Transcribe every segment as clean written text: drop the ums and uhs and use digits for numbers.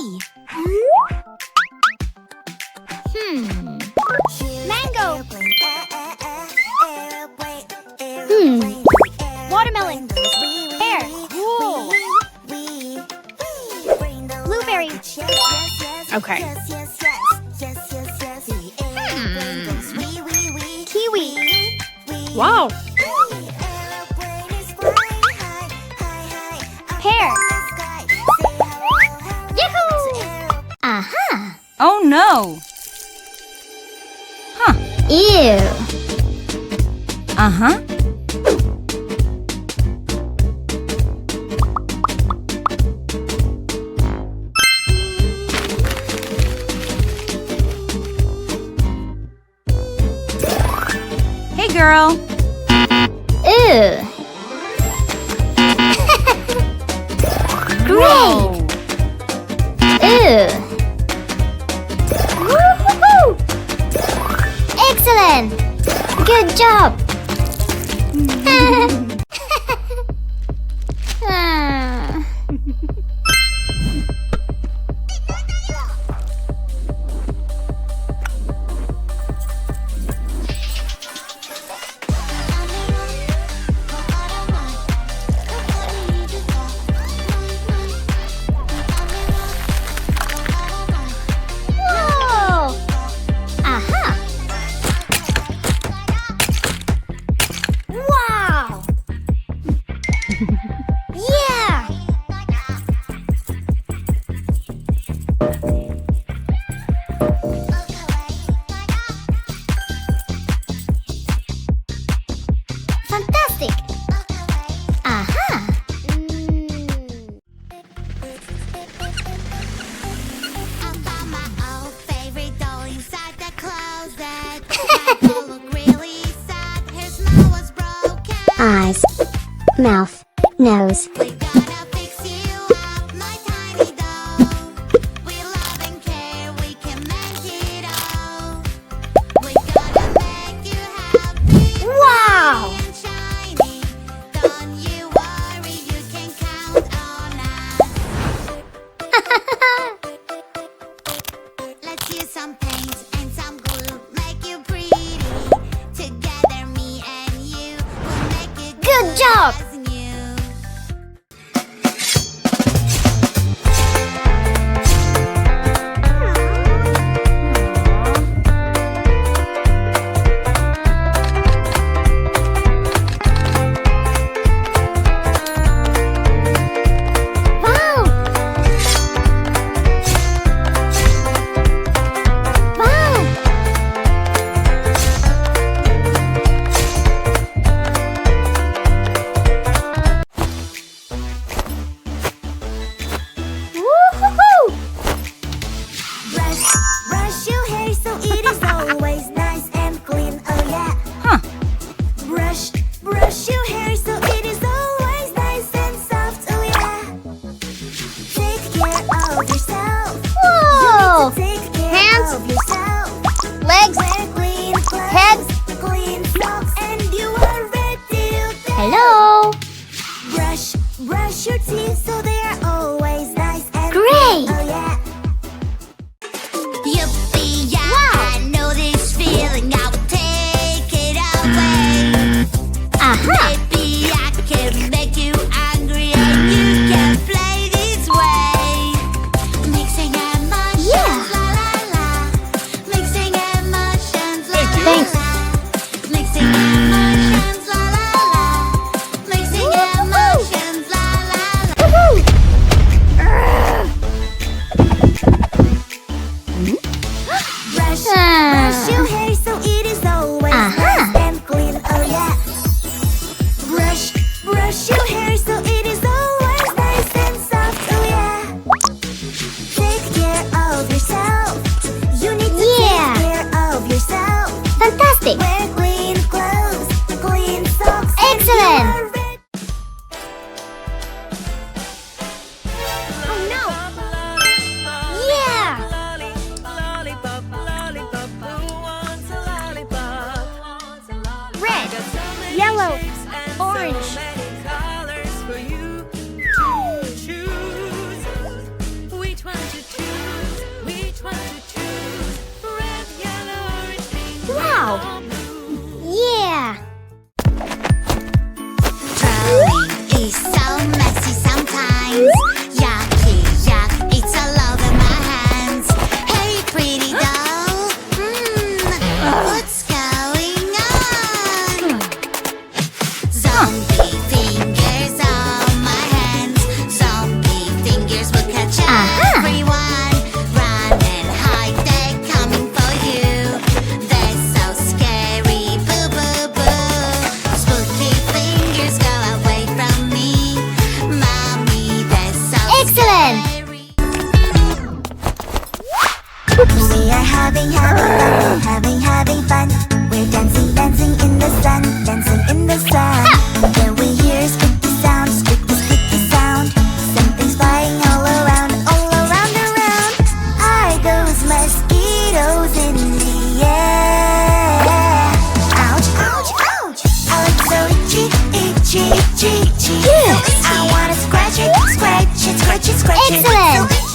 B. Mango. Watermelon. Pear. Cool. Blueberry. Okay. Kiwi. Wow. Pear. Yahoo! Aha! Oh no. Huh. Ew. Uh-huh. Hey, girl. Ew. Great. Ew. Woo-hoo-hoo. Excellent. Good job. Ah. Whoa. Aha. Wow. Yeah. Fantastic. Aha. I found my old favorite doll inside the closet. My doll looked really sad. Her smile was broken. Eyes, mouth, nose. We gotta fix you up, my tiny doll. With love and care, we can make it all. We gotta make you happy. Wow. And shiny. Don't you worry, you can count on us. Let's use some paint and some glue, make you pretty. Together, me and you will make it Good job. as new. Wow. Wow. Woo-hoo-hoo. Brush your hair so it is always nice and clean. Oh yeah. Huh. Brush your hair so it is always nice and soft. Oh yeah. Take care of yourself. Whoa. Take care Hands. of yourself. Legs. Wear clean clothes, Head. clean socks, and you are ready to go. Hello. Brush your teeth so they are always nice and Great. clean. Oh yeah. Yippee, yeah. Wow. I know this feeling. I will take it away. Aha. Maybe I can make you angry and you can play this way. Mixing emotions, Yeah. la having fun. We're dancing, dancing in the sun, dancing in the sun. Then we hear squeaky sound, squeaky, squeaky sound. Something's flying all around, around. Are those mosquitoes in the air? Ouch, ouch, ouch! I like so itchy, itchy, itchy, itchy. Yes. I wanna scratch it, scratch it, scratch it, scratch it. Excellent. So itchy.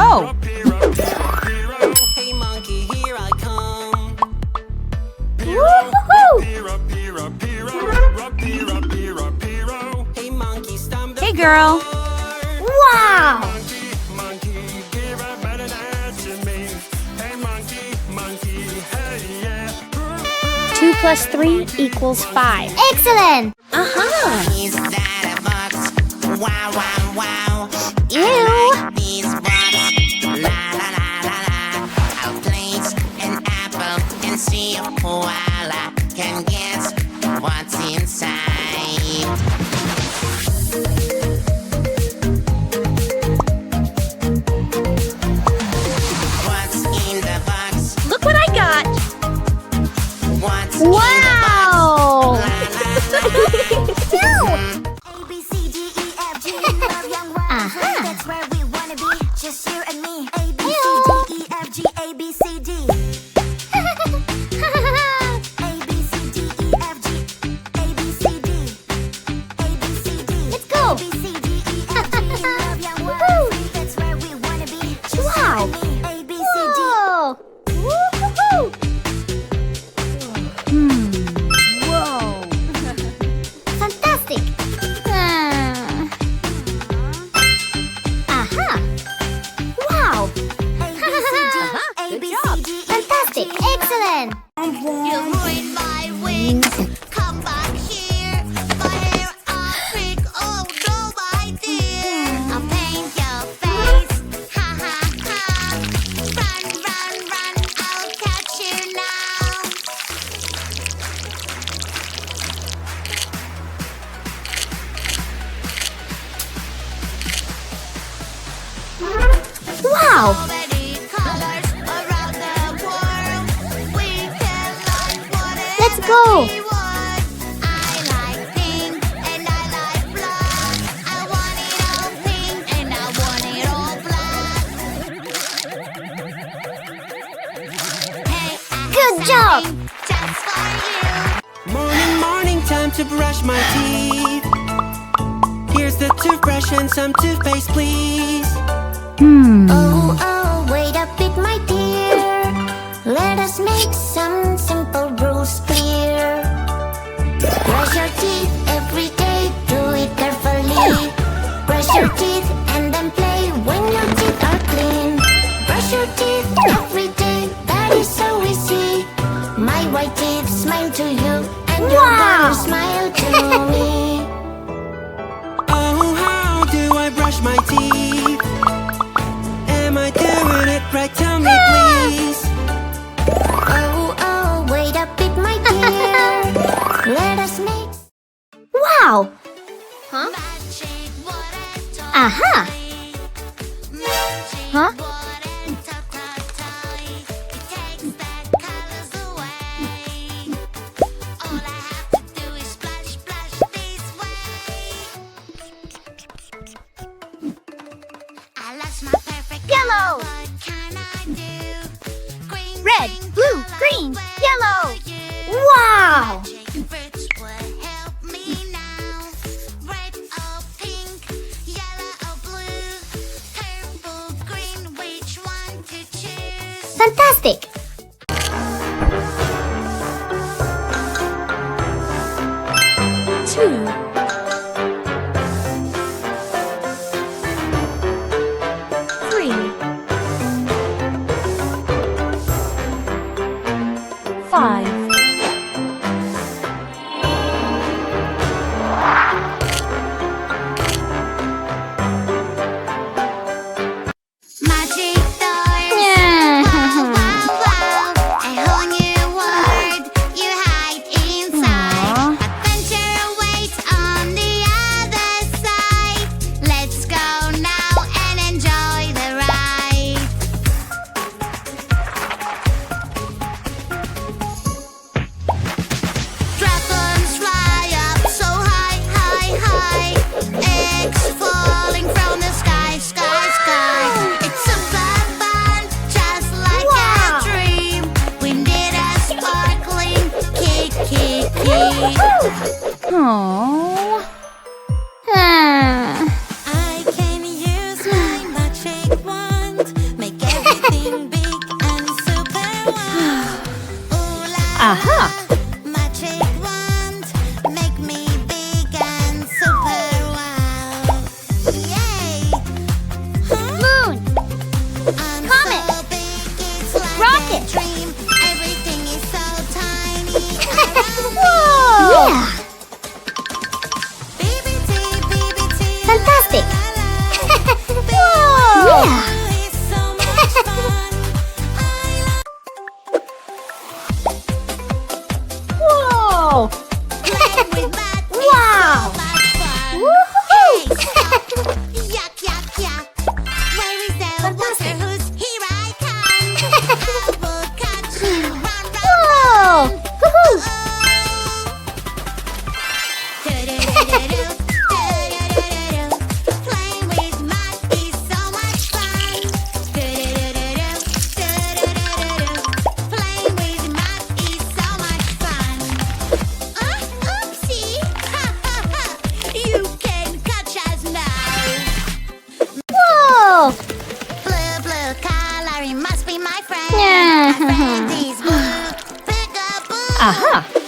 Oh. Hey monkey, here I come. Hey monkey, stumble. Hey, girl. Wow! Monkey, give a better dance to me. Hey monkey, hey yeah. 2 plus 3 equals 5. Excellent! Is that a box? Wow, wow, wow. Ew! I like these blocks. La la la la la. I'll place an apple and see if koala can guess what's inside. What's in the box? Look what I got! What's Wow! in the box? La, la, la, la. A, B, C, D, E, F, G, love young wild. That's where we wanna be, just you and me. A, B, C, D, E, F, G, A, B, C, D. A, B, C, D, E, F, G, A, B, C, D. A, B, C, D. Let's go. A, B, C, D, E, F, G, love young wild. That's where we wanna be, just Wow. you and me. A, B, C, D. Whoa! Woo-hoo-hoo. Whoa. Fantastic! Aha! Wow! A, B, C, D. A, B, C, D, E, F, Fantastic! G. Excellent! You ruined my wings. Come back here. My hair all prick. Oh no, my dear. I'll paint your face. Ha ha ha. Run, run, run. I'll catch you now. Wow! So many colors around the world. We can like whatever Let's go. we want. I like pink and I like black. I want it all pink and I want it all black. Hey, I Good have job. something just for you. Morning, morning, time to brush my teeth. Here's the toothbrush and some toothpaste, please. Oh, oh, wait a bit, my dear. Let us make some simple rules clear. Brush your teeth every day, do it carefully. Brush your teeth and then play when your teeth are clean. Brush your teeth every day, that is so easy. My white teeth smile to you, and you're Wow. gonna smile to me. Oh, how do I brush my teeth? Am I doing it right? Tell me, please. Oh, oh, wait a bit, my dear. Let us make Wow! huh? Aha! Huh? Yellow! Red, blue, green, yellow! Wow! Fantastic! fantastic! Whoa! Yeah! Whoa! Wow! Woohoo! Yuck, yuck, yuck. Where is the water who's here I come? I will catch you, run, run, Whoa! Woohoo! Playing with mud is so much fun. Playing with mud is so much fun. Oopsie! You can catch us now. Whoa! Blue, blue color, it must be my friend. Yeah. My friend is blue. Peekaboo. Aha!